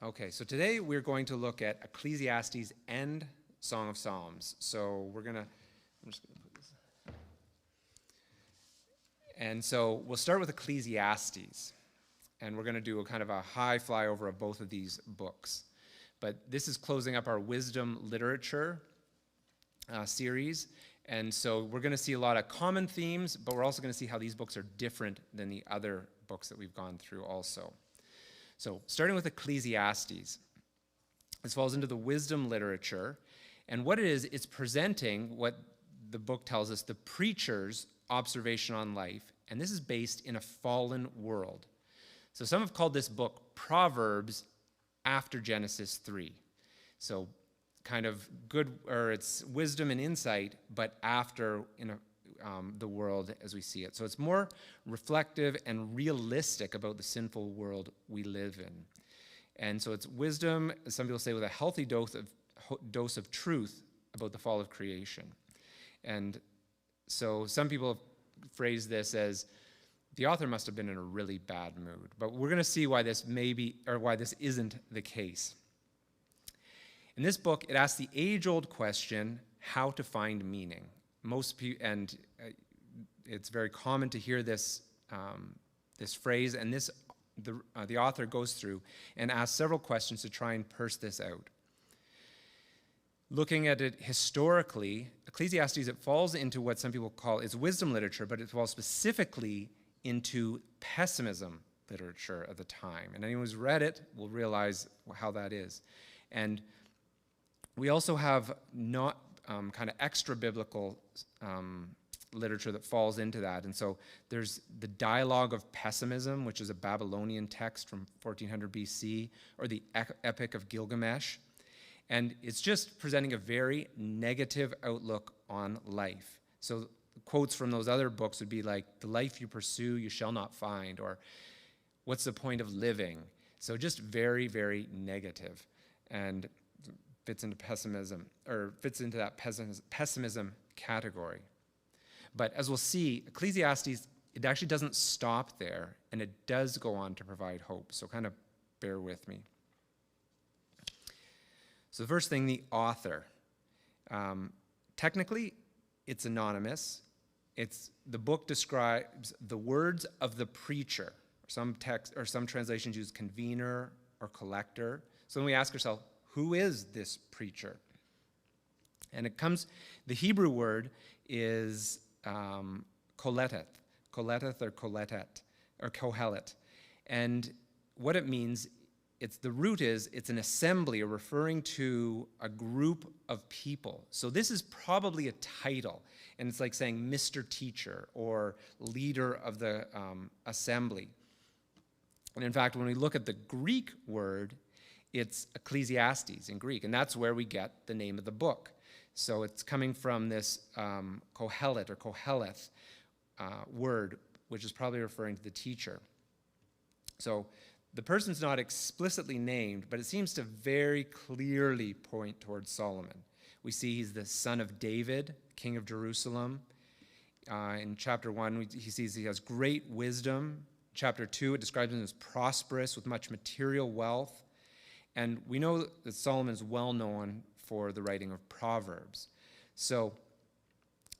Okay, so today we're going to look at Ecclesiastes and Song of Psalms. So I'm just going to put this. And so we'll start with Ecclesiastes, and we're going to do a kind of a high flyover of both of these books. But this is closing up our wisdom literature series, and so we're going to see a lot of common themes, but we're also going to see how these books are different than the other books that we've gone through also. So starting with Ecclesiastes, this falls into the wisdom literature, and what it is, it's presenting what the book tells us, the preacher's observation on life, and this is based in a fallen world. So some have called this book Proverbs after Genesis 3. So kind of good, or it's wisdom and insight, but after the world as we see it. So it's more reflective and realistic about the sinful world we live in. And so it's wisdom, as some people say, with a healthy dose of truth about the fall of creation. And so some people have phrased this as the author must have been in a really bad mood. But we're going to see why this why this isn't the case. In this book, it asks the age-old question, how to find meaning. It's very common to hear this phrase, and the author goes through and asks several questions to try and parse this out. Looking at it historically, Ecclesiastes, it falls into what some people call is wisdom literature, but it falls specifically into pessimism literature of the time. And anyone who's read it will realize how that is. And we also have not kind of extra biblical literature that falls into that. And so there's the Dialogue of Pessimism, which is a Babylonian text from 1400 BC, or the Epic of Gilgamesh. And it's just presenting a very negative outlook on life. So quotes from those other books would be like, the life you pursue, you shall not find, or what's the point of living? So just very, very negative, and fits into that pessimism category. But as we'll see, Ecclesiastes, it actually doesn't stop there, and it does go on to provide hope. So kind of bear with me. So the first thing, the author. Technically, it's anonymous. The book describes the words of the preacher. Some translations use convener or collector. So then we ask ourselves, who is this preacher? And the Hebrew word is koleteth or kohelet. And what it means, the root is, it's an assembly, or referring to a group of people. So this is probably a title, and it's like saying Mr. Teacher or leader of the assembly. And in fact, when we look at the Greek word, it's Ecclesiastes in Greek, and that's where we get the name of the book. So it's coming from this kohelet or koheleth word, which is probably referring to the teacher. So the person's not explicitly named, but it seems to very clearly point towards Solomon. We see he's the son of David, king of Jerusalem. In chapter 1, he sees he has great wisdom. Chapter 2, it describes him as prosperous with much material wealth. And we know that Solomon is well known for the writing of Proverbs. So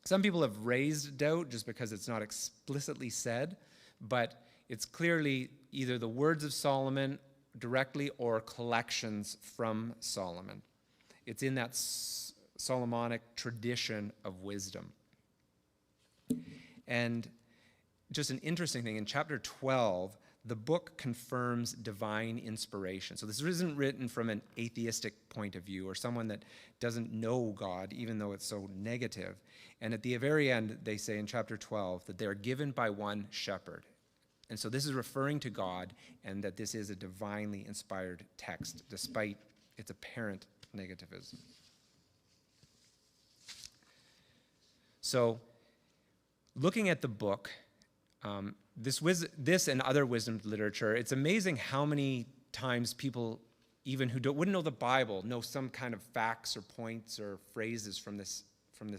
some people have raised doubt just because it's not explicitly said, but it's clearly either the words of Solomon directly or collections from Solomon. It's in that Solomonic tradition of wisdom. And just an interesting thing, in chapter 12, the book confirms divine inspiration. So this isn't written from an atheistic point of view or someone that doesn't know God, even though it's so negative. And at the very end, they say in chapter 12 that they're given by one shepherd. And so this is referring to God, and that this is a divinely inspired text, despite its apparent negativism. So looking at the book, this and other wisdom literature, it's amazing how many times people, even who wouldn't know the Bible, know some kind of facts or points or phrases from this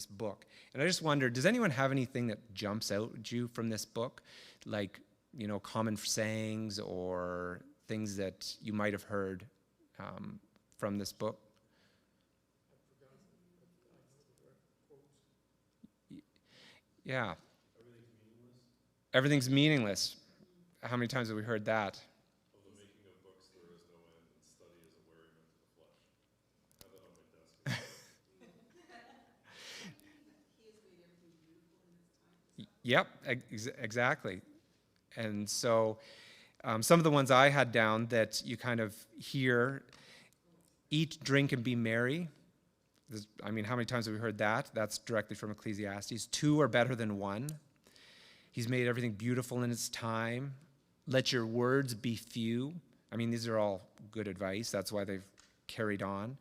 book. And I just wonder, does anyone have anything that jumps out at you from this book? Like, common sayings or things that you might have heard from this book? Yeah. Everything's meaningless. How many times have we heard that? Of the making of books there is no end, and study is a wearing unto the flesh. I have that on my desk. Yep, exactly. And so some of the ones I had down that you kind of hear, eat, drink, and be merry. I mean, how many times have we heard that? That's directly from Ecclesiastes. Two are better than one. He's made everything beautiful in its time. Let your words be few. I mean, these are all good advice. That's why they've carried on.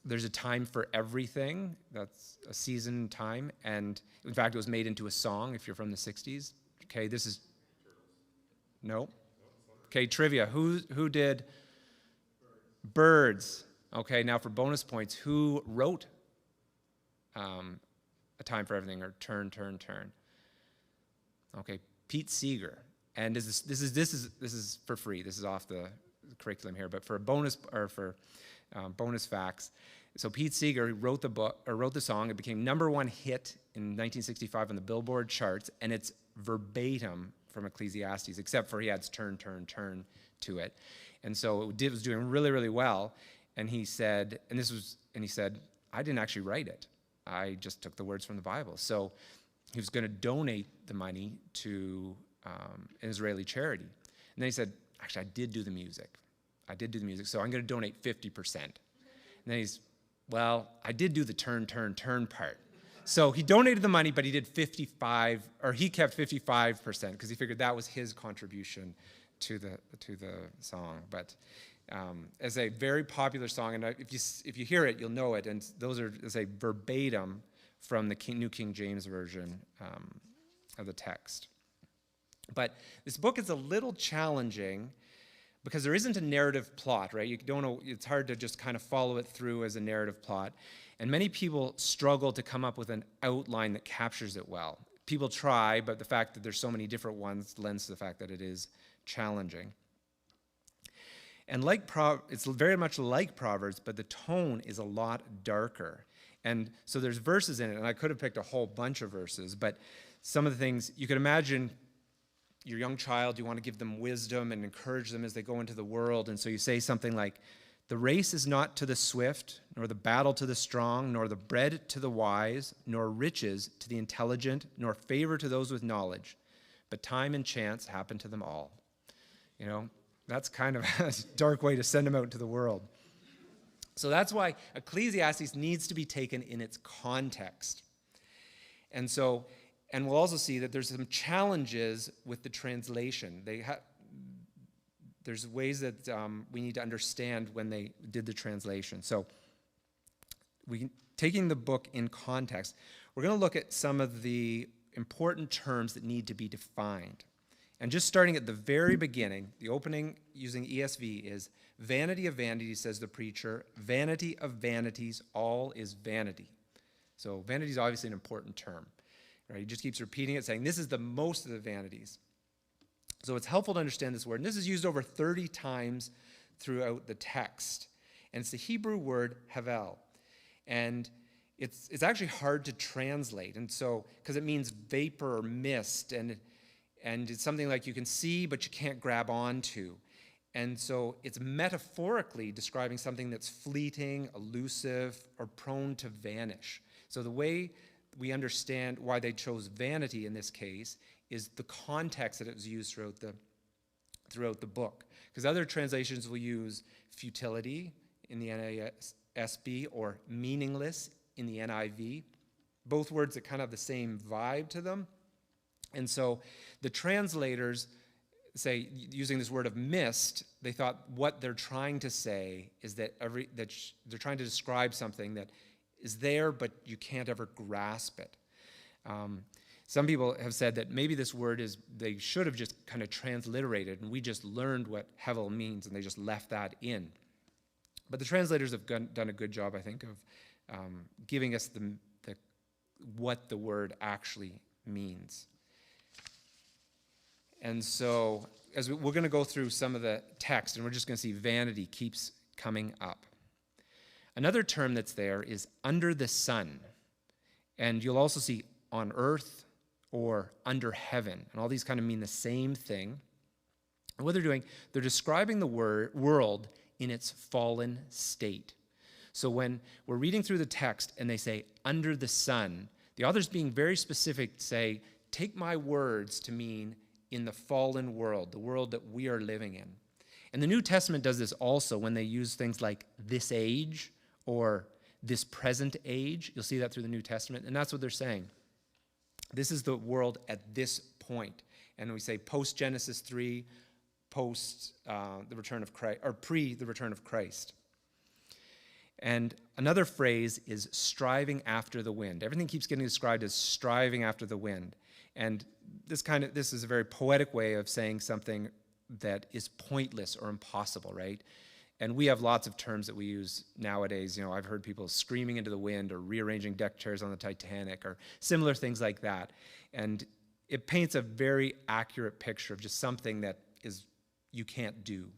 There's a time for everything. That's a season time. And in fact, it was made into a song if you're from the 60s. Okay, this is... No? Okay, trivia. Who did? Birds. Okay, now for bonus points, who wrote A Time for Everything, or Turn, Turn, Turn? Okay, Pete Seeger. And this is for free. This is off the curriculum here, but for a bonus bonus facts. So Pete Seeger wrote the song. It became #1 hit in 1965 on the Billboard charts, and it's verbatim from Ecclesiastes, except for he adds turn, turn, turn to it. And so it was doing really, really well. And he said, I didn't actually write it. I just took the words from the Bible. So he was going to donate the money to an Israeli charity. And then he said, actually, I did do the music, so I'm going to donate 50%. And then I did do the turn, turn, turn part. So he donated the money, but he did he kept 55% because he figured that was his contribution to the song. But as a very popular song, and if you hear it, you'll know it. And those are, as a verbatim from the New King James Version of the text. But this book is a little challenging because there isn't a narrative plot, right? You don't know, it's hard to just kind of follow it through as a narrative plot. And many people struggle to come up with an outline that captures it well. People try, but the fact that there's so many different ones lends to the fact that it is challenging. And it's very much like Proverbs, but the tone is a lot darker. And so there's verses in it, and I could have picked a whole bunch of verses, but some of the things, you can imagine your young child, you want to give them wisdom and encourage them as they go into the world, and so you say something like, the race is not to the swift, nor the battle to the strong, nor the bread to the wise, nor riches to the intelligent, nor favor to those with knowledge, but time and chance happen to them all. You know, that's kind of a dark way to send them out into the world. So that's why Ecclesiastes needs to be taken in its context. And we'll also see that there's some challenges with the translation. There's ways that we need to understand when they did the translation. So taking the book in context, we're going to look at some of the important terms that need to be defined. And just starting at the very beginning, the opening using ESV is, vanity of vanities, says the preacher, vanity of vanities, all is vanity. So vanity is obviously an important term. Right? He just keeps repeating it, saying this is the most of the vanities. So it's helpful to understand this word. And this is used over 30 times throughout the text. And it's the Hebrew word havel. And it's actually hard to translate. And so, because it means vapor or mist, and it's something like you can see but you can't grab onto. And so it's metaphorically describing something that's fleeting, elusive, or prone to vanish. So the way we understand why they chose vanity in this case is the context that it was used throughout the book. Because other translations will use futility in the NASB or meaningless in the NIV. Both words that kind of have the same vibe to them. And so the translators say, using this word of mist, they thought what they're trying to say is that they're trying to describe something that is there, but you can't ever grasp it. Some people have said that maybe this word they should have just kind of transliterated, and we just learned what hevel means, and they just left that in. But the translators have done a good job, I think, of giving us what the word actually means. And so we're going to go through some of the text, and we're just going to see vanity keeps coming up. Another term that's there is under the sun. And you'll also see on earth or under heaven. And all these kind of mean the same thing. And what they're doing, they're describing the world in its fallen state. So when we're reading through the text and they say under the sun, the author's being very specific to say, take my words to mean in the fallen world, the world that we are living in. And the New Testament does this also when they use things like this age or this present age. You'll see that through the New Testament. And that's what they're saying. This is the world at this point. And we say post-Genesis 3, post the return of Christ, or pre the return of Christ. And another phrase is striving after the wind. Everything keeps getting described as striving after the wind. And this is a very poetic way of saying something that is pointless or impossible, right? And we have lots of terms that we use nowadays. I've heard people screaming into the wind or rearranging deck chairs on the Titanic or similar things like that. And it paints a very accurate picture of just something that you can't do.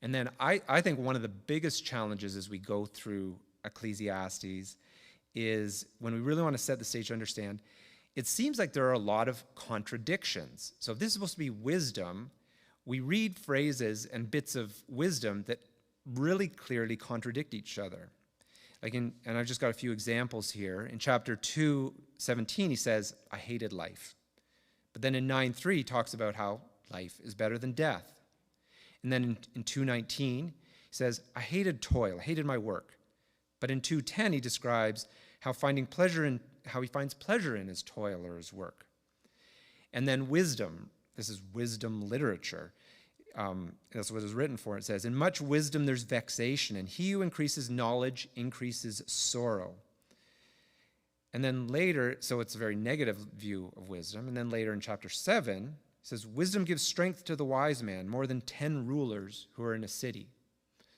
And then I think one of the biggest challenges as we go through Ecclesiastes is when we really want to set the stage to understand, it seems like there are a lot of contradictions. So if this is supposed to be wisdom, we read phrases and bits of wisdom that really clearly contradict each other. And I've just got a few examples here. In chapter 2:17, he says, I hated life. But then in 9:3, he talks about how life is better than death. And then in 2:19, he says, I hated toil, I hated my work. But in 2:10, he describes how he finds pleasure in his toil or his work. And then wisdom, this is wisdom literature. That's what it's written for. It says, in much wisdom there's vexation, and he who increases knowledge increases sorrow. And then later, so it's a very negative view of wisdom. And then later in chapter 7, it says, wisdom gives strength to the wise man, more than 10 rulers who are in a city.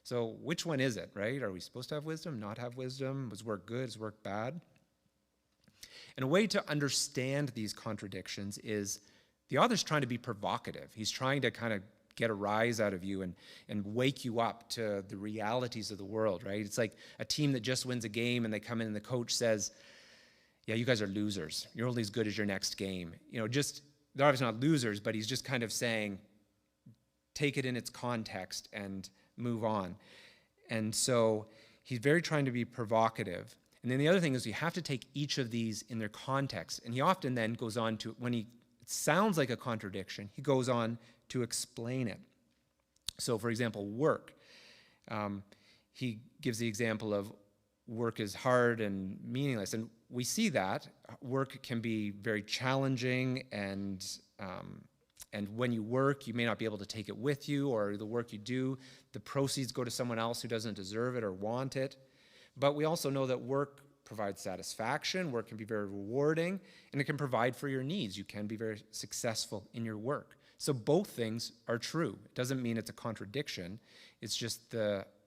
So which one is it, right? Are we supposed to have wisdom, not have wisdom? Was work good? Is work bad? And a way to understand these contradictions is the author's trying to be provocative. He's trying to kind of get a rise out of you and wake you up to the realities of the world, right? It's like a team that just wins a game and they come in and the coach says, yeah, you guys are losers. You're only as good as your next game. They're obviously not losers, but he's just kind of saying, take it in its context and move on. And so he's very trying to be provocative. And then the other thing is you have to take each of these in their context. And he often then goes on to, when it sounds like a contradiction, he goes on to explain it. So for example, work. He gives the example of work is hard and meaningless. And we see that. Work can be very challenging, and when you work, you may not be able to take it with you, or the work you do, the proceeds go to someone else who doesn't deserve it or want it. But we also know that work provides satisfaction, work can be very rewarding, and it can provide for your needs. You can be very successful in your work. So both things are true. It doesn't mean it's a contradiction. It's just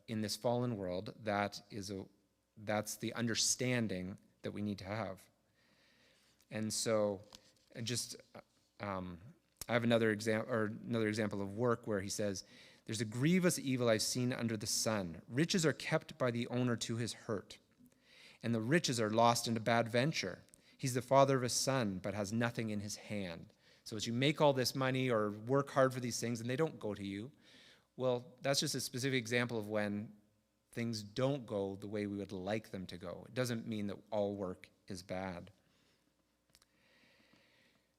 in this fallen world, that's the understanding that we need to have. And so, I have another example of work where he says, there's a grievous evil I've seen under the sun. Riches are kept by the owner to his hurt, and the riches are lost in a bad venture. He's the father of a son, but has nothing in his hand. So as you make all this money or work hard for these things and they don't go to you, well, that's just a specific example of when things don't go the way we would like them to go. It doesn't mean that all work is bad.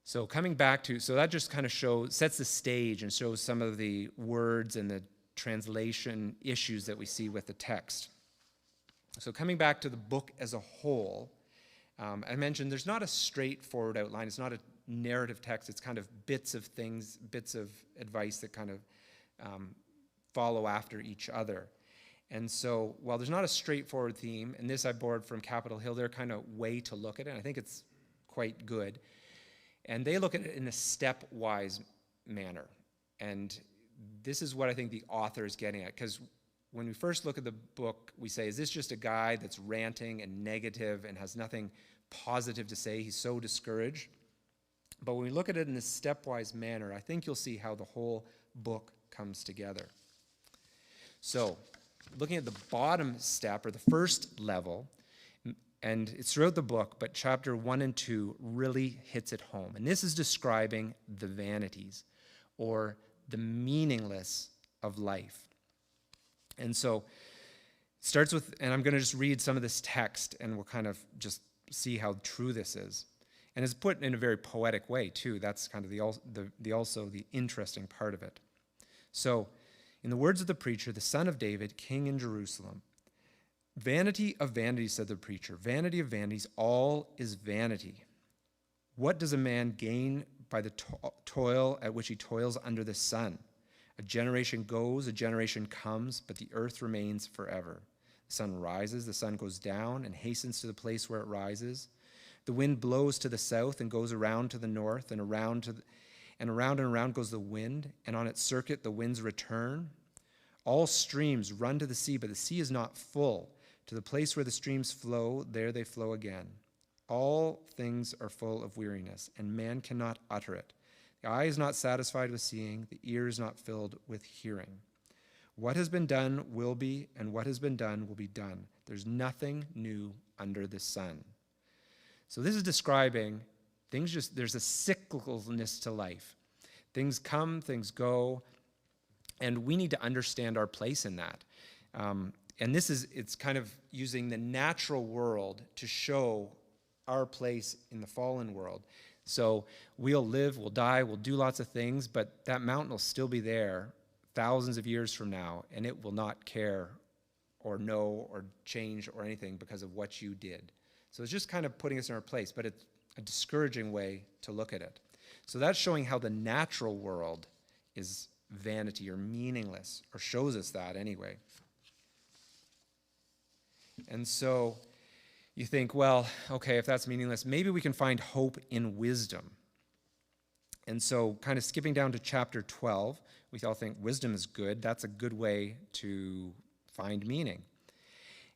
So coming back to, so that just kind of sets the stage and shows some of the words and the translation issues that we see with the text. So coming back to the book as a whole, I mentioned there's not a straightforward outline. It's not a narrative text. It's kind of bits of things, bits of advice that kind of follow after each other. And so while there's not a straightforward theme, and this I borrowed from Capitol Hill, their kind of way to look at it, and I think it's quite good. And they look at it in a stepwise manner. And this is what I think the author is getting at, because when we first look at the book, we say, is this just a guy that's ranting and negative and has nothing positive to say? He's so discouraged. But when we look at it in this stepwise manner, I think you'll see how the whole book comes together. So, looking at the bottom step, or the first level, and it's throughout the book, but chapter 1 and 2 really hits it home. And this is describing the vanities, or the meaningless of life. And so, it starts with, and I'm going to just read some of this text, and we'll kind of just see how true this is. And it's put in a very poetic way, too. That's kind of the interesting part of it. So, in the words of the preacher, the son of David, king in Jerusalem, vanity of vanities, said the preacher, vanity of vanities, all is vanity. What does a man gain by the toil at which he toils under the sun? A generation goes, a generation comes, but the earth remains forever. The sun rises, the sun goes down, and hastens to the place where it rises. The wind blows to the south and goes around to the north, and around and around goes the wind, and on its circuit the winds return. All streams run to the sea, but the sea is not full. To the place where the streams flow, there they flow again. All things are full of weariness, and man cannot utter it. The eye is not satisfied with seeing, the ear is not filled with hearing. What has been done will be, and what has been done will be done. There's nothing new under the sun. So this is describing things there's a cyclicalness to life. Things come, things go, and we need to understand our place in that. And it's kind of using the natural world to show our place in the fallen world. So we'll live, we'll die, we'll do lots of things, but that mountain will still be there thousands of years from now, and it will not care or know or change or anything because of what you did. So it's just kind of putting us in our place, but it's a discouraging way to look at it. So that's showing how the natural world is vanity or meaningless, or shows us that anyway. And so you think, well, okay, if that's meaningless, maybe we can find hope in wisdom. And so kind of skipping down to chapter 12, we all think wisdom is good. That's a good way to find meaning.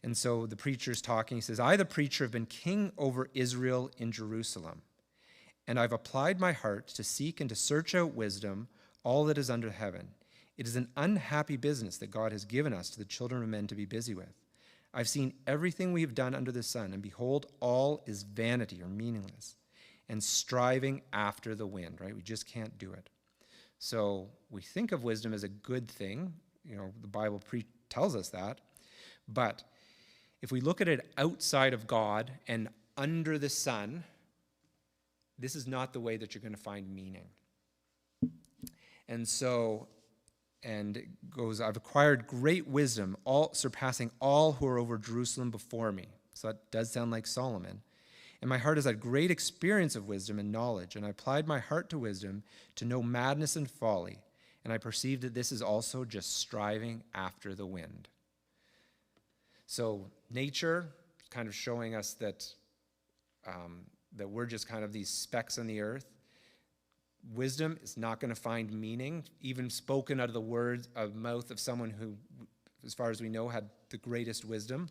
And so the preacher's talking. He says, I, the preacher, have been king over Israel in Jerusalem, and I've applied my heart to seek and to search out wisdom, all that is under heaven. It is an unhappy business that God has given us to the children of men to be busy with. I've seen everything we have done under the sun, and behold, all is vanity or meaningless, and striving after the wind, right? We just can't do it. So we think of wisdom as a good thing. You know, the Bible tells us that. But if we look at it outside of God and under the sun, this is not the way that you're going to find meaning. And so, and it goes, I've acquired great wisdom, all surpassing all who are over Jerusalem before me. So that does sound like Solomon. And my heart has had great experience of wisdom and knowledge, and I applied my heart to wisdom to know madness and folly. And I perceived that this is also just striving after the wind. So nature kind of showing us that that we're just kind of these specks on the earth. Wisdom is not going to find meaning, even spoken out of the words of mouth of someone who, as far as we know, had the greatest wisdom.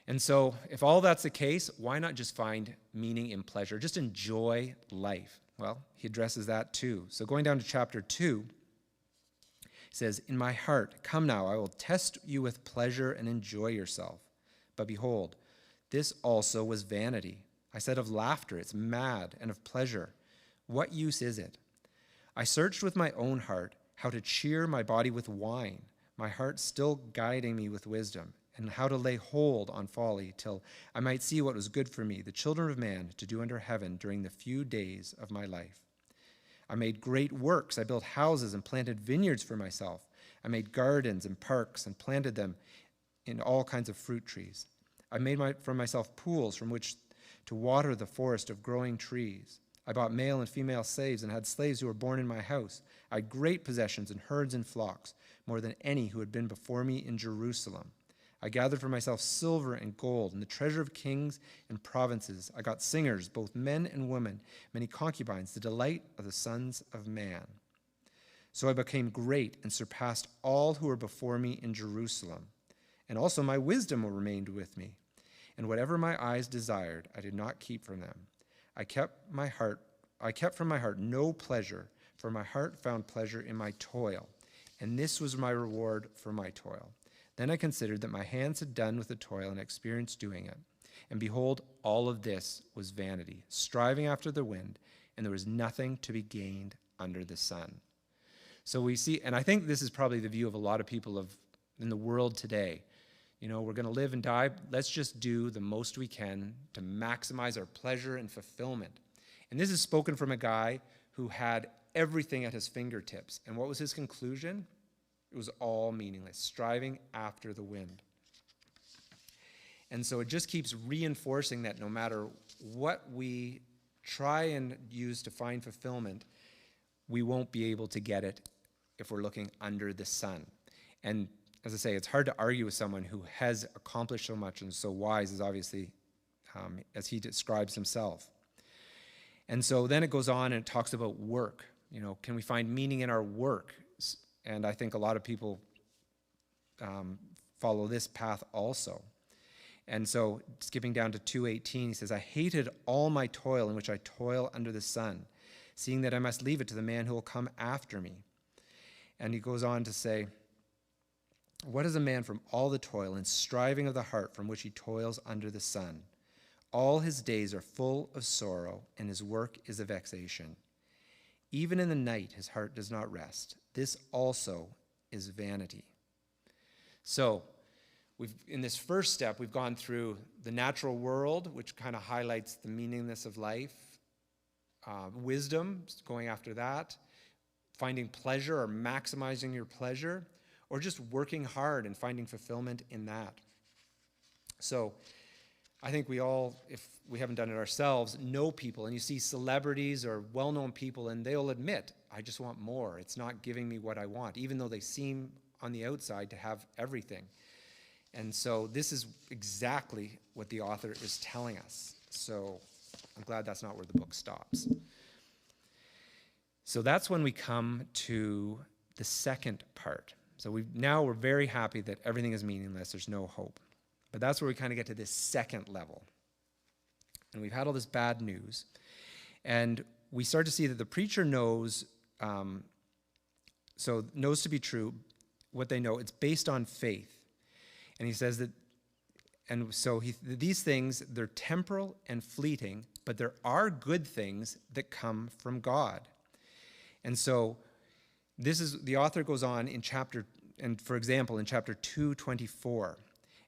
And so if all that's the case, why not just find meaning in pleasure? Just enjoy life. Well, he addresses that too. So going down to chapter 2, he says, in my heart, come now, I will test you with pleasure and enjoy yourself. But behold, this also was vanity. I said of laughter, it's mad, and of pleasure, what use is it? I searched with my own heart how to cheer my body with wine, my heart still guiding me with wisdom, and how to lay hold on folly till I might see what was good for me, the children of man, to do under heaven during the few days of my life. I made great works. I built houses and planted vineyards for myself. I made gardens and parks and planted them in all kinds of fruit trees. I made for myself pools from which to water the forest of growing trees. I bought male and female slaves and had slaves who were born in my house. I had great possessions and herds and flocks, more than any who had been before me in Jerusalem. I gathered for myself silver and gold and the treasure of kings and provinces. I got singers, both men and women, many concubines, the delight of the sons of man. So I became great and surpassed all who were before me in Jerusalem. And also my wisdom remained with me. And whatever my eyes desired, I did not keep from them. I kept my heart from my heart no pleasure, for my heart found pleasure in my toil, and this was my reward for my toil. Then I considered that my hands had done with the toil and experienced doing it. And behold, all of this was vanity, striving after the wind, and there was nothing to be gained under the sun. So we see, and I think this is probably the view of a lot of people in the world today. You know, we're going to live and die. Let's just do the most we can to maximize our pleasure and fulfillment. And this is spoken from a guy who had everything at his fingertips. And what was his conclusion? It was all meaningless, striving after the wind. And so it just keeps reinforcing that no matter what we try and use to find fulfillment, we won't be able to get it if we're looking under the sun. And as I say, it's hard to argue with someone who has accomplished so much and is so wise, as obviously as he describes himself. And so then it goes on and it talks about work. You know, can we find meaning in our work? And I think a lot of people follow this path also. And so skipping down to 2:18, he says, I hated all my toil in which I toil under the sun, seeing that I must leave it to the man who will come after me. And he goes on to say, what is a man from all the toil and striving of the heart from which he toils under the sun? All his days are full of sorrow, and his work is a vexation. Even in the night his heart does not rest. This also is vanity. So, in this first step, we've gone through the natural world, which kind of highlights the meaninglessness of life, wisdom, going after that, finding pleasure or maximizing your pleasure, or just working hard and finding fulfillment in that. So I think we all, if we haven't done it ourselves, know people, and you see celebrities or well-known people, and they'll admit, I just want more. It's not giving me what I want, even though they seem on the outside to have everything. And so this is exactly what the author is telling us. So I'm glad that's not where the book stops. So that's when we come to the second part. So we're very happy that everything is meaningless, there's no hope. But that's where we kind of get to this second level. And we've had all this bad news. And we start to see that the preacher knows to be true what they know. It's based on faith. And he says that, and so these things, they're temporal and fleeting, but there are good things that come from God. And so the author goes on in for example, in chapter 2:24,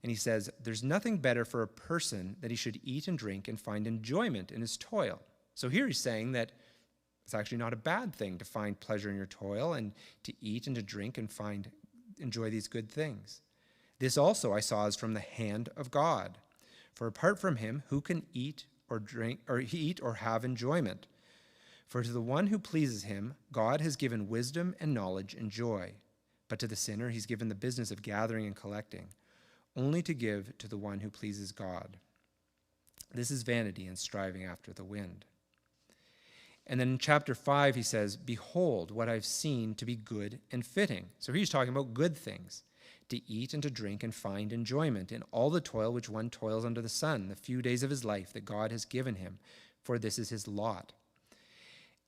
and he says, there's nothing better for a person that he should eat and drink and find enjoyment in his toil. So here he's saying that it's actually not a bad thing to find pleasure in your toil and to eat and to drink and enjoy these good things. This also I saw is from the hand of God. For apart from him, who can eat or drink or eat or have enjoyment? For to the one who pleases him, God has given wisdom and knowledge and joy. But to the sinner, he's given the business of gathering and collecting, only to give to the one who pleases God. This is vanity and striving after the wind. And then in chapter 5, he says, behold what I've seen to be good and fitting. So he's talking about good things, to eat and to drink and find enjoyment in all the toil which one toils under the sun, the few days of his life that God has given him, for this is his lot.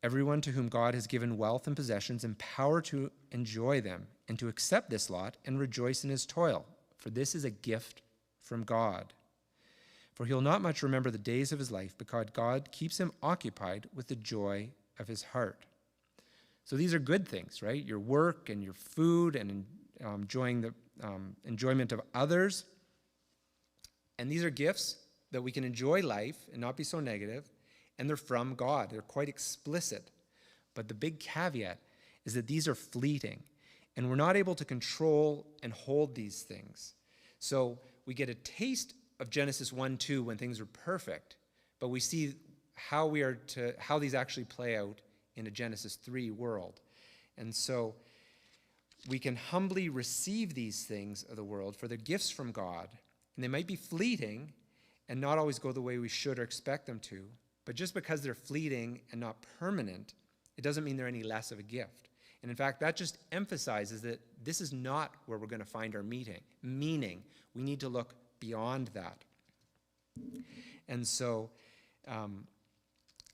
Everyone to whom God has given wealth and possessions and power to enjoy them and to accept this lot and rejoice in his toil, for this is a gift from God. For he'll not much remember the days of his life, because God keeps him occupied with the joy of his heart. So these are good things, right? Your work and your food and enjoying the enjoyment of others. And these are gifts that we can enjoy life and not be so negative, and they're from God. They're quite explicit. But the big caveat is that these are fleeting, and we're not able to control and hold these things. So we get a taste of Genesis 1:2 when things are perfect, but we see how these actually play out in a Genesis 3 world. And so we can humbly receive these things of the world, for they're gifts from God, and they might be fleeting and not always go the way we should or expect them to, but just because they're fleeting and not permanent, it doesn't mean they're any less of a gift. And in fact, that just emphasizes that this is not where we're going to find our meaning. We need to look beyond that. And so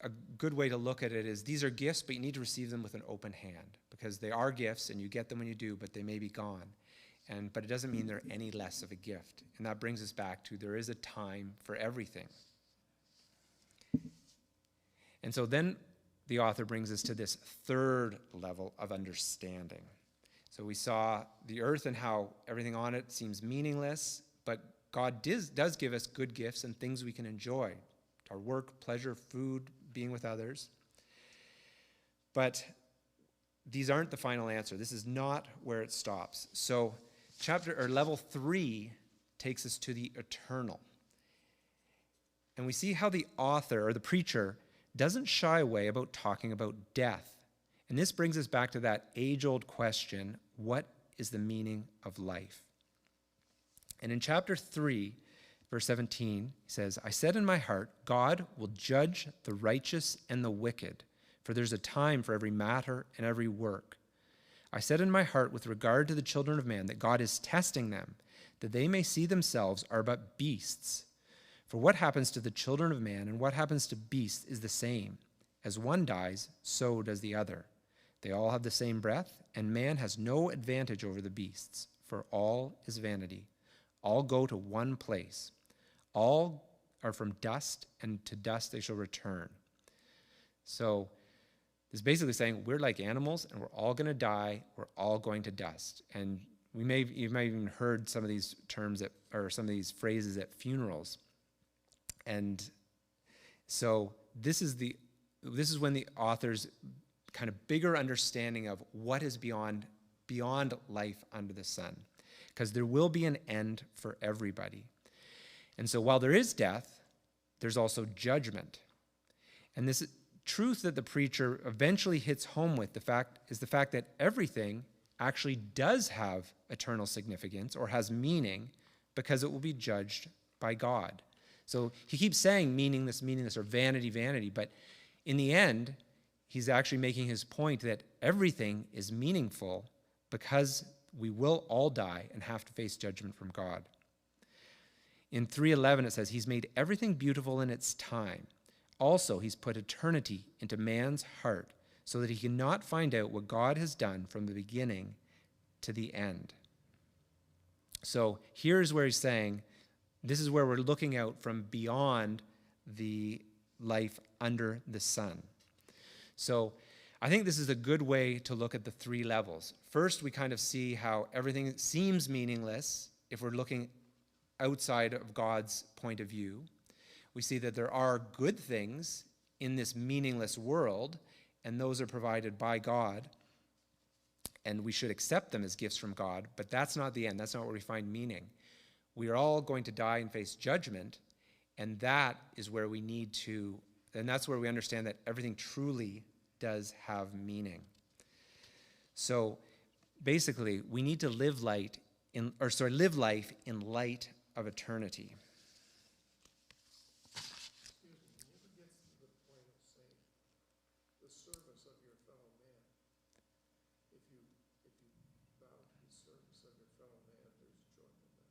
a good way to look at it is these are gifts, but you need to receive them with an open hand, because they are gifts and you get them when you do, but they may be gone. But it doesn't mean they're any less of a gift. And that brings us back to there is a time for everything. And so then the author brings us to this third level of understanding. So we saw the earth and how everything on it seems meaningless, but God does give us good gifts and things we can enjoy. Our work, pleasure, food, being with others. But these aren't the final answer. This is not where it stops. So level 3 takes us to the eternal. And we see how the author or the preacher doesn't shy away about talking about death. And this brings us back to that age-old question, what is the meaning of life? And in chapter 3, verse 17, he says, I said in my heart, God will judge the righteous and the wicked, for there's a time for every matter and every work. I said in my heart with regard to the children of man that God is testing them, that they may see themselves are but beasts. For what happens to the children of man and what happens to beasts is the same. As one dies, so does the other. They all have the same breath, and man has no advantage over the beasts, for all is vanity. All go to one place. All are from dust, and to dust they shall return. So it's basically saying we're like animals, and we're all going to die. We're all going to dust. And you may have even heard some of these terms or some of these phrases at funerals. And so this is when the author's kind of bigger understanding of what is beyond life under the sun, because there will be an end for everybody. And so while there is death, there's also judgment. And this truth that the preacher eventually hits home with the fact that everything actually does have eternal significance or has meaning, because it will be judged by God. So he keeps saying meaningless, or vanity, vanity, but in the end, he's actually making his point that everything is meaningful because we will all die and have to face judgment from God. In 3:11 it says, he's made everything beautiful in its time. Also, he's put eternity into man's heart so that he cannot find out what God has done from the beginning to the end. So here's where he's saying, this is where we're looking out from beyond the life under the sun. So I think this is a good way to look at the 3 levels. First, we kind of see how everything seems meaningless if we're looking outside of God's point of view. We see that there are good things in this meaningless world, and those are provided by God, and we should accept them as gifts from God, but that's not the end. That's not where we find meaning. We are all going to die and face judgment, and that is where we need to, and that's where we understand that everything truly does have meaning. So basically, we need to live life in light of eternity. Excuse me, when it gets to the point of saying the service of your fellow man, if you bow to the service of your fellow man, there's joy in that.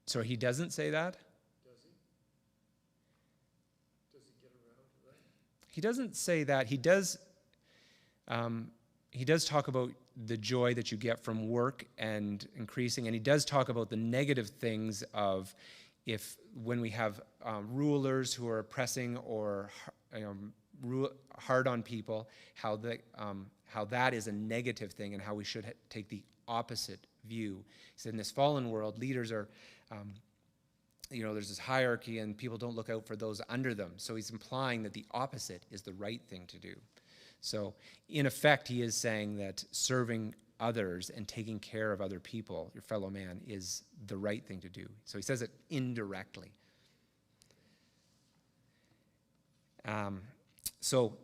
So he doesn't say that? Does he? Does he get around to that? He doesn't say that. He does talk about the joy that you get from work and increasing, and he does talk about the negative things of when we have rulers who are oppressing or hard on people, how that is a negative thing and how we should take the opposite view. He said in this fallen world, leaders are, there's this hierarchy and people don't look out for those under them. So he's implying that the opposite is the right thing to do. So in effect, he is saying that serving others and taking care of other people, your fellow man, is the right thing to do. So he says it indirectly. So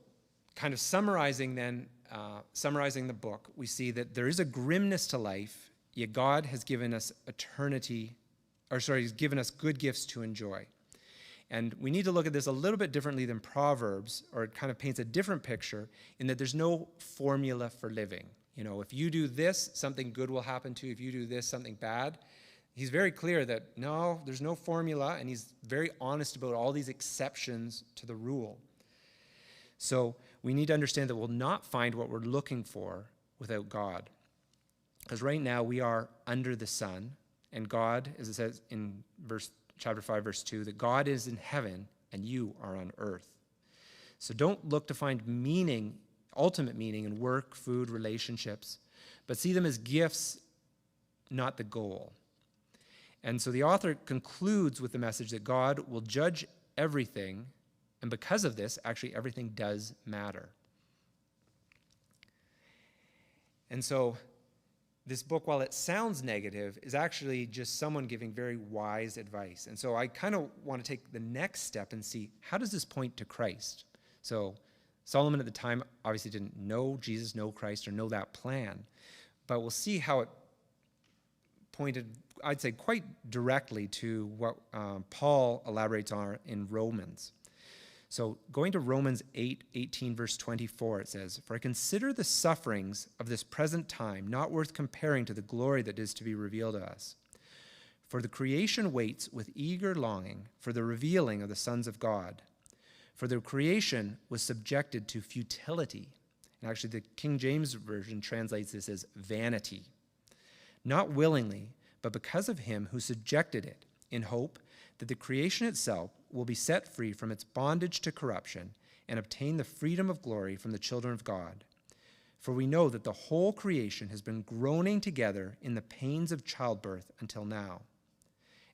kind of summarizing the book, we see that there is a grimness to life, yet God has given us he's given us good gifts to enjoy. And we need to look at this a little bit differently than Proverbs, or it kind of paints a different picture in that there's no formula for living. If you do this, something good will happen to you. If you do this, something bad. He's very clear that no, there's no formula, and he's very honest about all these exceptions to the rule. So we need to understand that we'll not find what we're looking for without God. Because right now we are under the sun, and God, as it says in chapter 5, verse 2, that God is in heaven and you are on earth. So don't look to find meaning, ultimate meaning in work, food, relationships, but see them as gifts, not the goal. And so the author concludes with the message that God will judge everything, and because of this, actually everything does matter. And so this book, while it sounds negative, is actually just someone giving very wise advice. And so I kind of want to take the next step and see, how does this point to Christ? So Solomon at the time obviously didn't know Jesus, know Christ, or know that plan. But we'll see how it pointed, I'd say, quite directly to what Paul elaborates on in Romans. So going to Romans 8:18, verse 24, it says, "For I consider the sufferings of this present time not worth comparing to the glory that is to be revealed to us. For the creation waits with eager longing for the revealing of the sons of God. For the creation was subjected to futility." And actually the King James Version translates this as vanity. "Not willingly, but because of him who subjected it, in hope that the creation itself will be set free from its bondage to corruption and obtain the freedom of glory from the children of God. For we know that the whole creation has been groaning together in the pains of childbirth until now.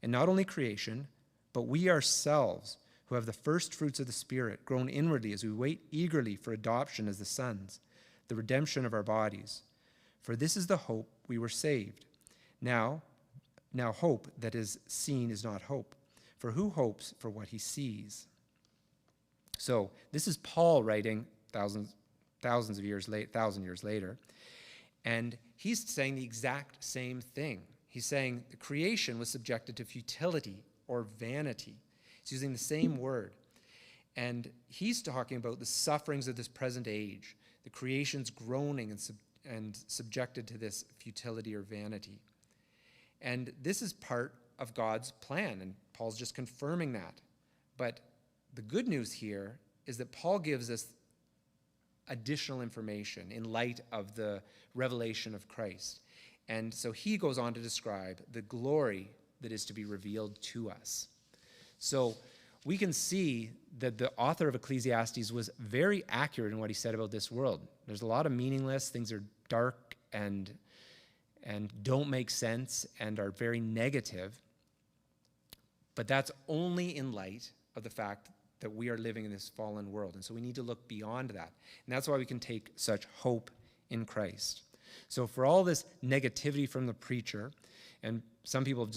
And not only creation, but we ourselves, who have the first fruits of the Spirit, groan inwardly as we wait eagerly for adoption as the sons, the redemption of our bodies. For this is the hope we were saved. Now hope that is seen is not hope. For who hopes for what he sees?" So this is Paul writing thousand years later, and he's saying the exact same thing. He's saying the creation was subjected to futility or vanity. He's using the same word, and he's talking about the sufferings of this present age. The creation's groaning and subjected to this futility or vanity. And this is part of God's plan, and Paul's just confirming that. But the good news here is that Paul gives us additional information in light of the revelation of Christ. And so he goes on to describe the glory that is to be revealed to us. So we can see that the author of Ecclesiastes was very accurate in what he said about this world. There's a lot of meaningless, things are dark and don't make sense and are very negative. But that's only in light of the fact that we are living in this fallen world. And so we need to look beyond that. And that's why we can take such hope in Christ. So for all this negativity from the preacher, and some people have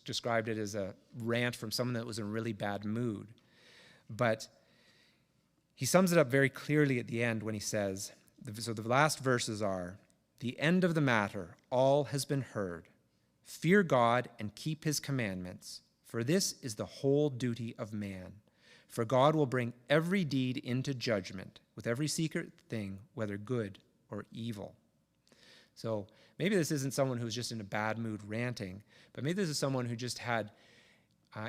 described it as a rant from someone that was in a really bad mood, but he sums it up very clearly at the end when he says, so the last verses are, "The end of the matter, all has been heard. Fear God and keep his commandments, for this is the whole duty of man. For God will bring every deed into judgment with every secret thing, whether good or evil." So maybe this isn't someone who's just in a bad mood ranting, but maybe this is someone who just had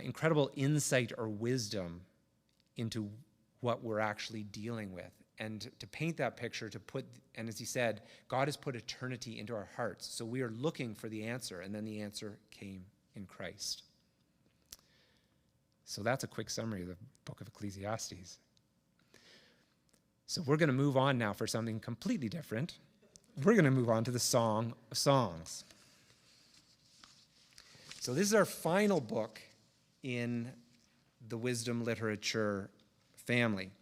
incredible insight or wisdom into what we're actually dealing with. And to paint that picture, and as he said, God has put eternity into our hearts. So we are looking for the answer, and then the answer came in Christ. So that's a quick summary of the book of Ecclesiastes. So we're going to move on now for something completely different. We're going to move on to the Song of Songs. So this is our final book in the wisdom literature family.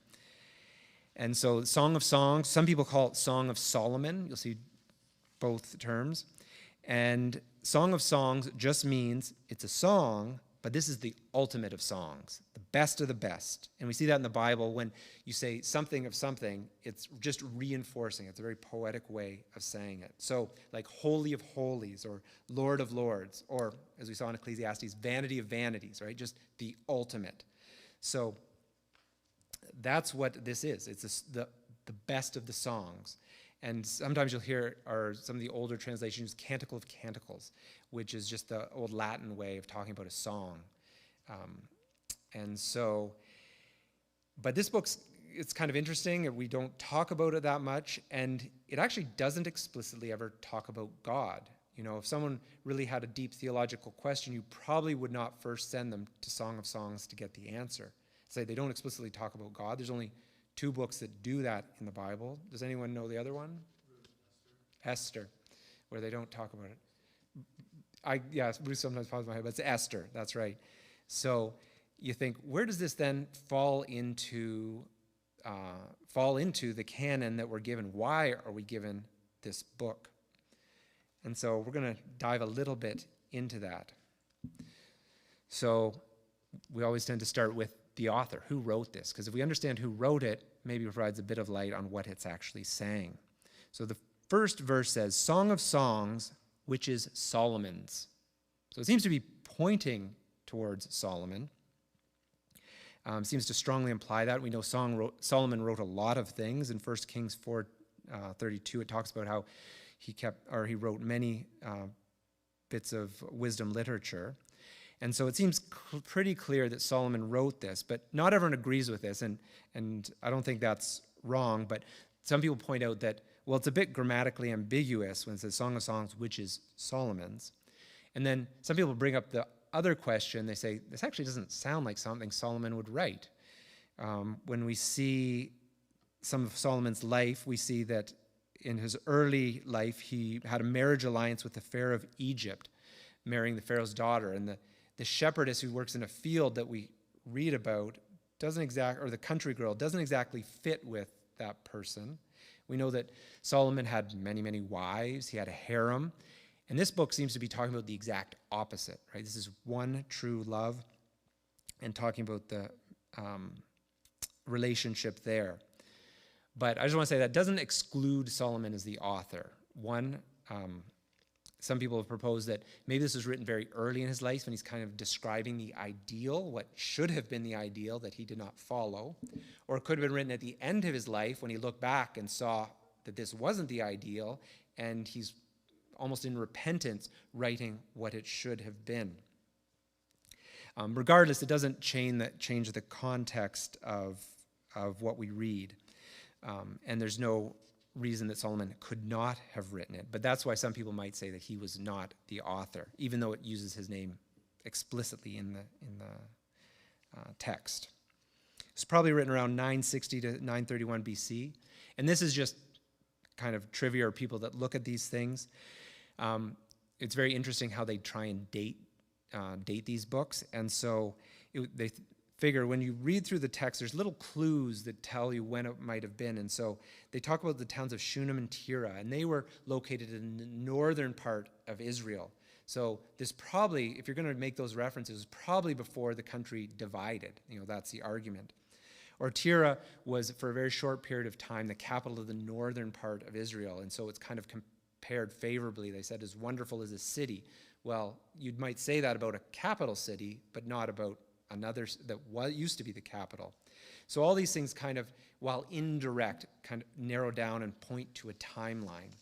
And so Song of Songs, some people call it Song of Solomon. You'll see both terms. And Song of Songs just means it's a song, but this is the ultimate of songs, the best of the best. And we see that in the Bible when you say something of something, it's just reinforcing. It's a very poetic way of saying it. So like Holy of Holies or Lord of Lords, or as we saw in Ecclesiastes, Vanity of Vanities, right? Just the ultimate. So that's what this is. It's the best of the songs. And sometimes you'll hear, or some of the older translations, Canticle of Canticles, which is just the old Latin way of talking about a song. But this book's it's kind of interesting. We don't talk about it that much, and it actually doesn't explicitly ever talk about God. You know, if someone really had a deep theological question, you probably would not first send them to Song of Songs to get the answer. Say they don't explicitly talk about God. There's only 2 books that do that in the Bible. Does anyone know the other one? Esther, where they don't talk about it. Ruth sometimes pops in my head, but it's Esther. That's right. So you think, where does this then fall into the canon that we're given? Why are we given this book? And so we're going to dive a little bit into that. So we always tend to start with the author. Who wrote this? Because if we understand who wrote it, maybe it provides a bit of light on what it's actually saying. So the first verse says, Song of Songs, which is Solomon's. So it seems to be pointing towards Solomon. Seems to strongly imply that. We know Solomon wrote a lot of things. In 1 Kings 4:32, it talks about how he wrote many bits of wisdom literature. And so it seems pretty clear that Solomon wrote this, but not everyone agrees with this, and I don't think that's wrong, but some people point out that, well, it's a bit grammatically ambiguous when it says Song of Songs, which is Solomon's. And then some people bring up the other question. They say, this actually doesn't sound like something Solomon would write. When we see some of Solomon's life, we see that in his early life, he had a marriage alliance with the Pharaoh of Egypt, marrying the Pharaoh's daughter. And the shepherdess who works in a field that we read about or the country girl doesn't exactly fit with that person. We know that Solomon had many, many wives. He had a harem. And this book seems to be talking about the exact opposite, right? This is one true love and talking about the relationship there. But I just want to say that doesn't exclude Solomon as the author. Some people have proposed that maybe this was written very early in his life when he's kind of describing the ideal, what should have been the ideal that he did not follow. Or it could have been written at the end of his life when he looked back and saw that this wasn't the ideal, and he's almost in repentance writing what it should have been. Regardless, it doesn't change the context of what we read. And there's no reason that Solomon could not have written it. But that's why some people might say that he was not the author, even though it uses his name explicitly in the text. It's probably written around 960 to 931 BC. And this is just kind of trivia or people that look at these things. It's very interesting how they try and date these books. And so they figure when you read through the text, there's little clues that tell you when it might have been. And so they talk about the towns of Shunem and Tira, and they were located in the northern part of Israel. So this probably, if you're going to make those references, probably before the country divided. That's the argument. Or Tira was, for a very short period of time, the capital of the northern part of Israel. And so it's kind of compared favorably. They said, as wonderful as a city. Well, you might say that about a capital city, but not about another that used to be the capital. So all these things kind of, while indirect, kind of narrow down and point to a timeline.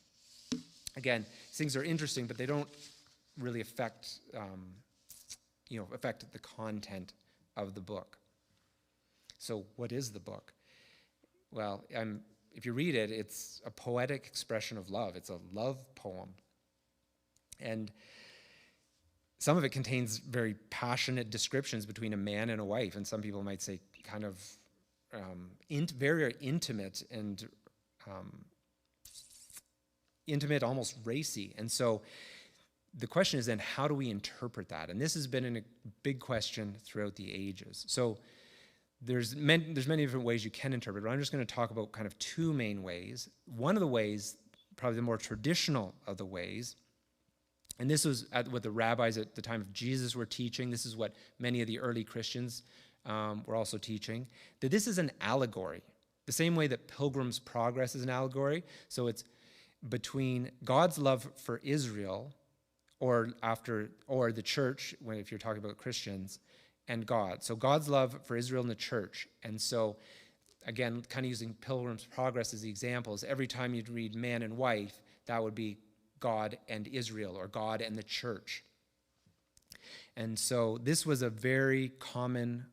Again, these things are interesting, but they don't really affect the content of the book. So what is the book? Well, if you read it, it's a poetic expression of love. It's a love poem. And some of it contains very passionate descriptions between a man and a wife, and some people might say kind of very intimate and almost racy. And so the question is then, how do we interpret that? And this has been a big question throughout the ages. So there's many different ways you can interpret it, but I'm just going to talk about kind of 2 main ways. One of the ways, probably the more traditional of the ways, and this was what the rabbis at the time of Jesus were teaching. This is what many of the early Christians were also teaching, that this is an allegory, the same way that Pilgrim's Progress is an allegory. So it's between God's love for Israel or the church, if you're talking about Christians, and God. So God's love for Israel and the church. And so, again, kind of using Pilgrim's Progress as the examples, every time you'd read man and wife, that would be God and Israel, or God and the church. And so this was a very common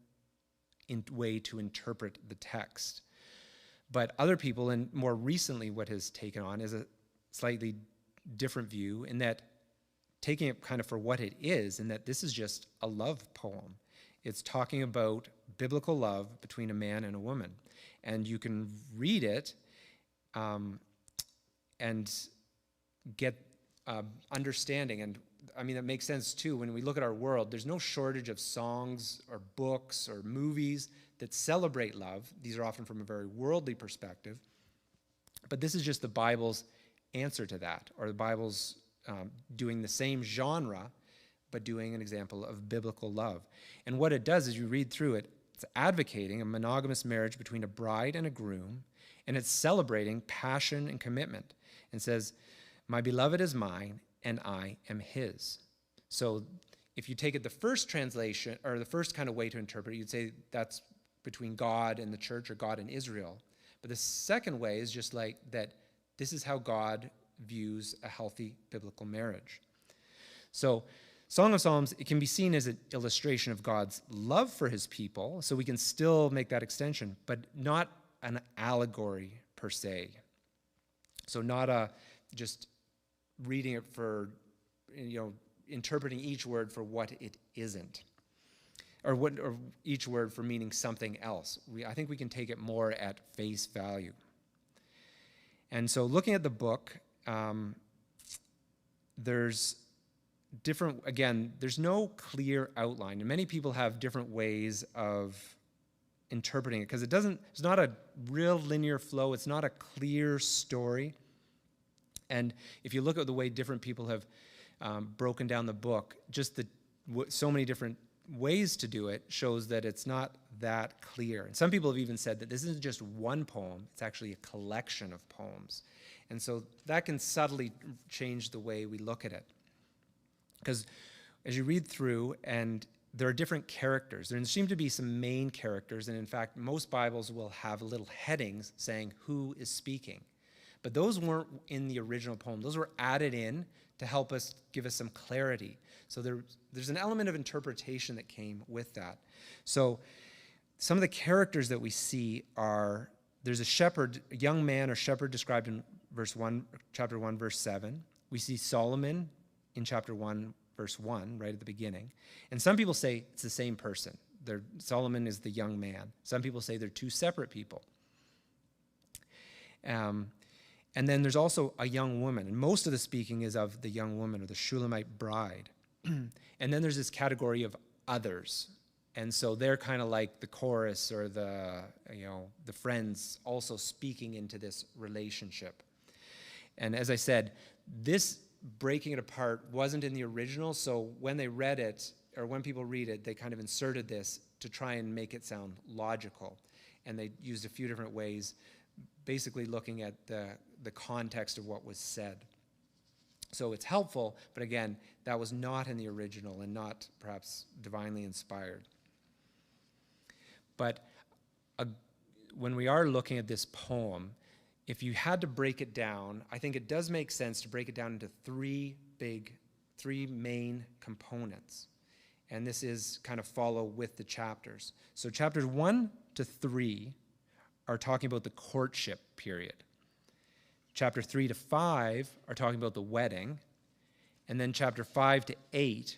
way to interpret the text. But other people, and more recently what has taken on, is a slightly different view, in that taking it kind of for what it is, in that this is just a love poem. It's talking about biblical love between a man and a woman. And you can read it and get understanding. And I mean, that makes sense too. When we look at our world, there's no shortage of songs or books or movies that celebrate love. These are often from a very worldly perspective. But this is just the Bible's answer to that, or the Bible's doing the same genre, but doing an example of biblical love. And what it does is, you read through it, it's advocating a monogamous marriage between a bride and a groom, and it's celebrating passion and commitment, and says, "My beloved is mine, and I am his." So if you take it the first translation, or the first kind of way to interpret it, you'd say that's between God and the church, or God and Israel. But the second way is just like that, this is how God views a healthy biblical marriage. So Song of Psalms, it can be seen as an illustration of God's love for his people, so we can still make that extension, but not an allegory per se. So not a just reading it for, interpreting each word for what it isn't, or each word for meaning something else. I think we can take it more at face value. And so looking at the book, there's no clear outline. And many people have different ways of interpreting it, because it's not a real linear flow. It's not a clear story. And if you look at the way different people have broken down the book, just so many different ways to do it shows that it's not that clear. And some people have even said that this isn't just one poem, it's actually a collection of poems. And so that can subtly change the way we look at it. Because as you read through, and there are different characters, there seem to be some main characters, and in fact, most Bibles will have little headings saying who is speaking. But those weren't in the original poem. Those were added in to help us, give us some clarity. So there's an element of interpretation that came with that. So some of the characters that we see are, there's a shepherd, a young man or shepherd described in chapter 1, verse 7. We see Solomon in chapter 1, verse 1, right at the beginning. And some people say it's the same person. Solomon is the young man. Some people say they're two separate people. And then there's also a young woman. And most of the speaking is of the young woman, or the Shulamite bride. And then there's this category of others. And so they're kind of like the chorus, or the friends also speaking into this relationship. And as I said, this breaking it apart wasn't in the original, so when they read it, or when people read it, they kind of inserted this to try and make it sound logical. And they used a few different ways, basically looking at the context of what was said. So it's helpful, but again, that was not in the original and not perhaps divinely inspired. But when we are looking at this poem, if you had to break it down, I think it does make sense to break it down into three main components. And this is kind of follow with the chapters. So chapters 1 to 3 are talking about the courtship period. Chapter 3 to 5 are talking about the wedding. And then chapter 5 to 8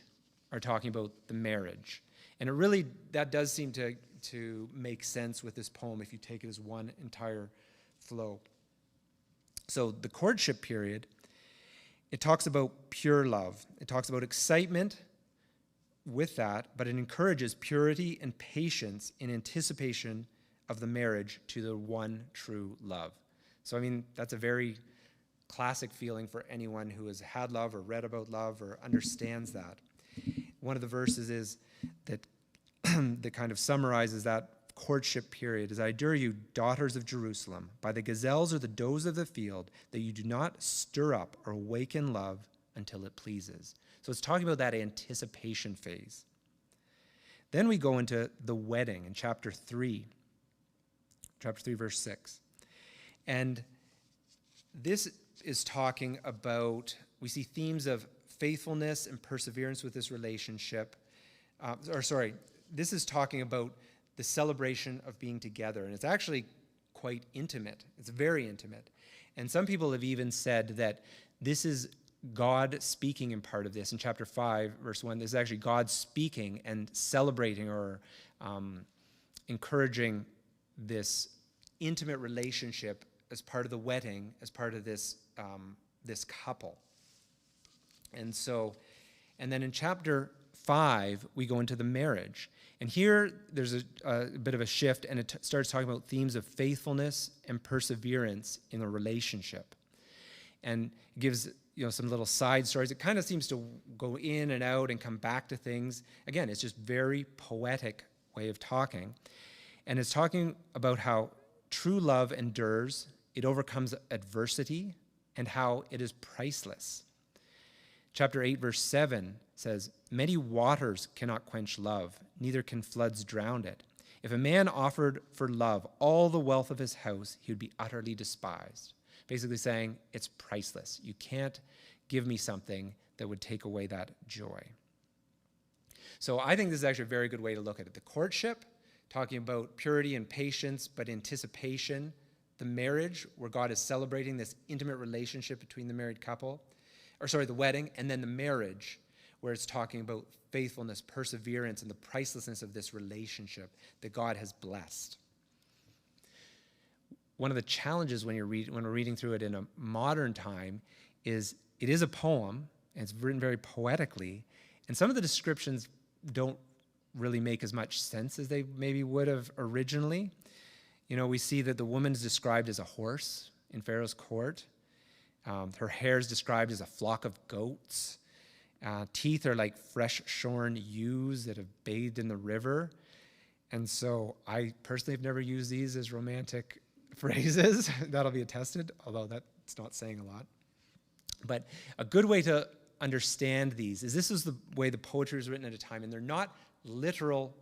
are talking about the marriage. And it really, that does seem to make sense with this poem if you take it as one entire flow. So the courtship period, it talks about pure love. It talks about excitement with that, but it encourages purity and patience in anticipation of the marriage to the one true love. So, I mean, that's a very classic feeling for anyone who has had love or read about love or understands that. One of the verses is that kind of summarizes that courtship period is, "I adjure you, daughters of Jerusalem, by the gazelles or the does of the field, that you do not stir up or awaken love until it pleases." So it's talking about that anticipation phase. Then we go into the wedding in chapter 3, verse 6. And this is talking about, we see themes of faithfulness and perseverance with this relationship. This is talking about the celebration of being together. And it's actually quite intimate. It's very intimate. And some people have even said that this is God speaking in part of this. In chapter 5, verse 1, this is actually God speaking and celebrating or encouraging this intimate relationship as part of the wedding, as part of this couple. And then in chapter 5, we go into the marriage. And here there's a bit of a shift, and it starts talking about themes of faithfulness and perseverance in a relationship. And it gives some little side stories. It kind of seems to go in and out and come back to things. Again, it's just very poetic way of talking. And it's talking about how true love endures, it overcomes adversity, and how it is priceless. Chapter 8, verse 7 says, "Many waters cannot quench love, neither can floods drown it. If a man offered for love all the wealth of his house, he would be utterly despised." Basically saying, it's priceless. You can't give me something that would take away that joy. So I think this is actually a very good way to look at it. The courtship, talking about purity and patience, but anticipation. The marriage, where God is celebrating this intimate relationship between the married couple. The wedding, and then the marriage, where it's talking about faithfulness, perseverance, and the pricelessness of this relationship that God has blessed. One of the challenges when we're reading through it in a modern time is it is a poem, and it's written very poetically, and some of the descriptions don't really make as much sense as they maybe would have originally. We see that the woman is described as a horse in Pharaoh's court. Her hair is described as a flock of goats. Teeth are like fresh shorn ewes that have bathed in the river. And so I personally have never used these as romantic phrases. That'll be attested, although that's not saying a lot. But a good way to understand these is this is the way the poetry was written at a time, and they're not literal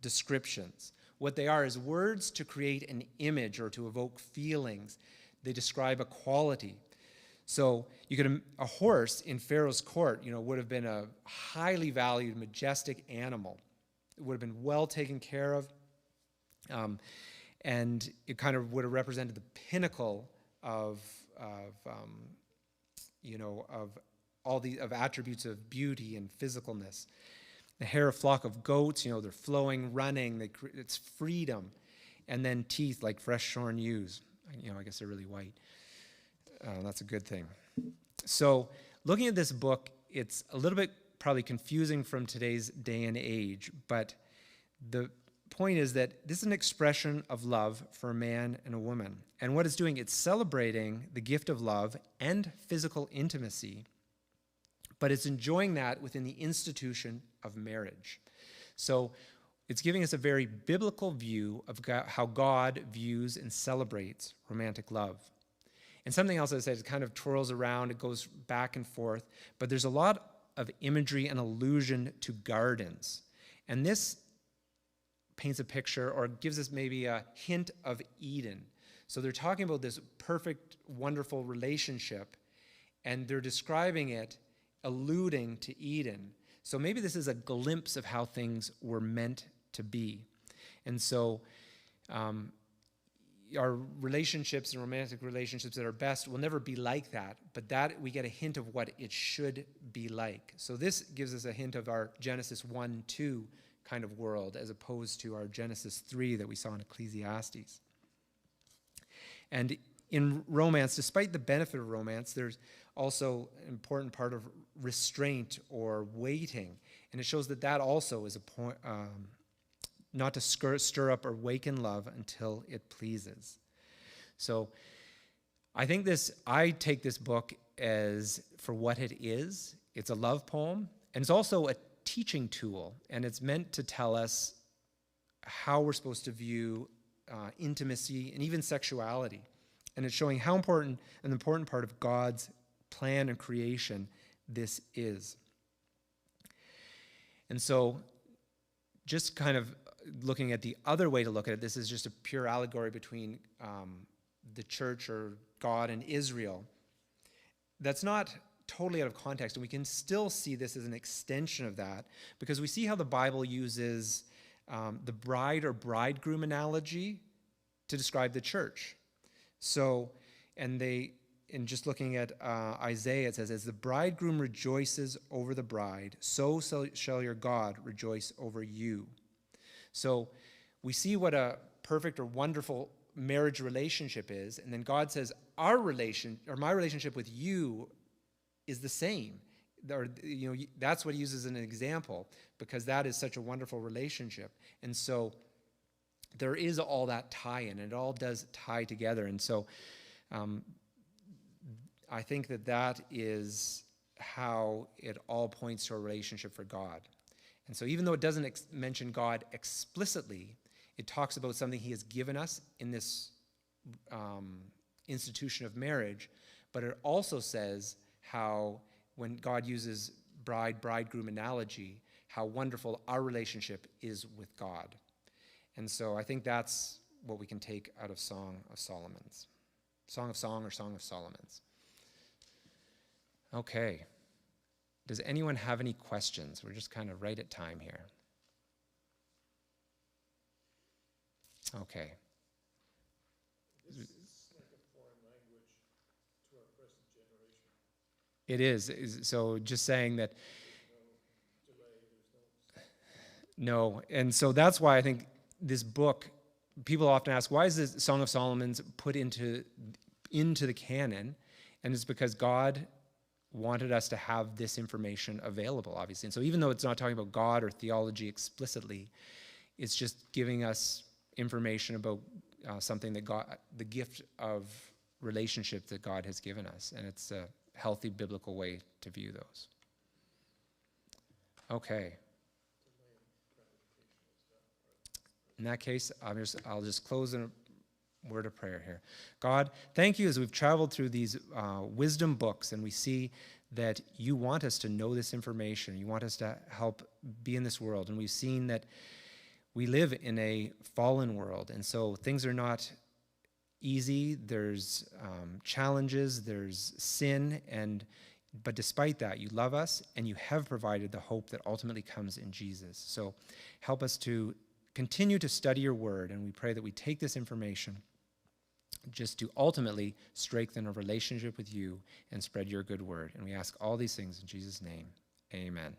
descriptions. What they are is words to create an image or to evoke feelings. They describe a quality. So a horse in Pharaoh's court, would have been a highly valued, majestic animal. It would have been well taken care of. And it kind of would have represented the pinnacle of attributes of beauty and physicalness. The hair, a flock of goats, they're flowing, running, it's freedom. And then teeth like fresh shorn ewes. I guess they're really white. That's a good thing. So looking at this book, it's a little bit probably confusing from today's day and age, but the point is that this is an expression of love for a man and a woman. And what it's doing, it's celebrating the gift of love and physical intimacy, but it's enjoying that within the institution of marriage. So it's giving us a very biblical view of how God views and celebrates romantic love. And something else I said, it kind of twirls around, it goes back and forth, but there's a lot of imagery and allusion to gardens. And this paints a picture or gives us maybe a hint of Eden. So they're talking about this perfect, wonderful relationship, and they're describing it, alluding to Eden. So maybe this is a glimpse of how things were meant to be. And so our relationships and romantic relationships that are best will never be like that, but that we get a hint of what it should be like. So this gives us a hint of our Genesis 1-2 kind of world, as opposed to our Genesis 3 that we saw in Ecclesiastes. And in romance, despite the benefit of romance, there's also an important part of restraint or waiting. And it shows that also is a point, not to stir up or waken love until it pleases. So I take this book as for what it is. It's a love poem, and it's also a teaching tool, and it's meant to tell us how we're supposed to view intimacy and even sexuality. And it's showing how an important part of God's plan and creation this is. And so just kind of looking at the other way to look at it, this is just a pure allegory between the church or God and Israel. That's not totally out of context, and we can still see this as an extension of that, because we see how the Bible uses the bride or bridegroom analogy to describe the church. So, in just looking at Isaiah, it says, as the bridegroom rejoices over the bride, so shall your God rejoice over you. So we see what a perfect or wonderful marriage relationship is, and then God says, my relationship with you is the same. Or, that's what he uses as an example, because that is such a wonderful relationship. And so there is all that tie-in, and it all does tie together. And so I think that is how it all points to a relationship for God. And so even though it doesn't mention God explicitly, it talks about something he has given us in this institution of marriage, but it also says how when God uses bridegroom analogy, how wonderful our relationship is with God. And so I think that's what we can take out of Song of Solomon's. Song of Song or Song of Solomon's. Okay. Does anyone have any questions? We're just kind of right at time here. Okay. This is like a foreign language to our present generation. It is. So just saying that. There's no delay, there's no... No. And so that's why I think this book, people often ask, why is the Song of Solomon's put into the canon? And it's because God wanted us to have this information available, obviously. And so even though it's not talking about God or theology explicitly, it's just giving us information about something that God, the gift of relationship that God has given us. And it's a healthy biblical way to view those. Okay. In that case, I'll just close in a word of prayer here. God, thank you as we've traveled through these wisdom books, and we see that you want us to know this information. You want us to help be in this world. And we've seen that we live in a fallen world, and so things are not easy. There's challenges, there's sin, but despite that, you love us, and you have provided the hope that ultimately comes in Jesus. So help us to continue to study your word, and we pray that we take this information just to ultimately strengthen a relationship with you and spread your good word. And we ask all these things in Jesus' name. Amen.